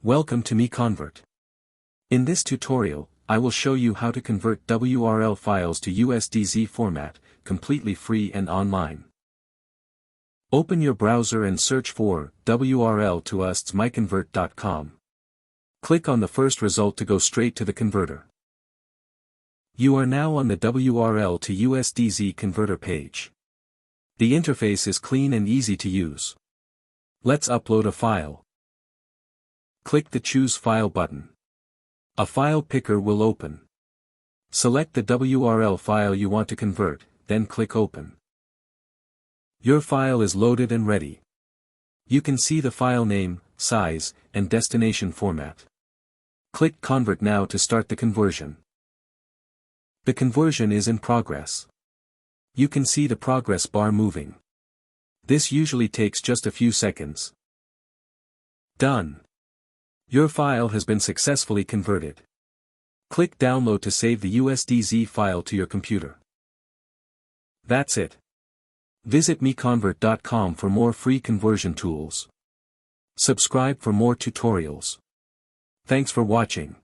Welcome to MiConvert. In this tutorial, I will show you how to convert WRL files to USDZ format, completely free and online. Open your browser and search for WRL to MiConvert.com. Click on the first result to go straight to the converter. You are now on the WRL to USDZ converter page. The interface is clean and easy to use. Let's upload a file. Click the Choose File button. A file picker will open. Select the WRL file you want to convert, then click Open. Your file is loaded and ready. You can see the file name, size, and destination format. Click Convert now to start the conversion. The conversion is in progress. You can see the progress bar moving. This usually takes just a few seconds. Done. Your file has been successfully converted. Click Download to save the USDZ file to your computer. That's it. Visit MiConvert.com for more free conversion tools. Subscribe for more tutorials. Thanks for watching.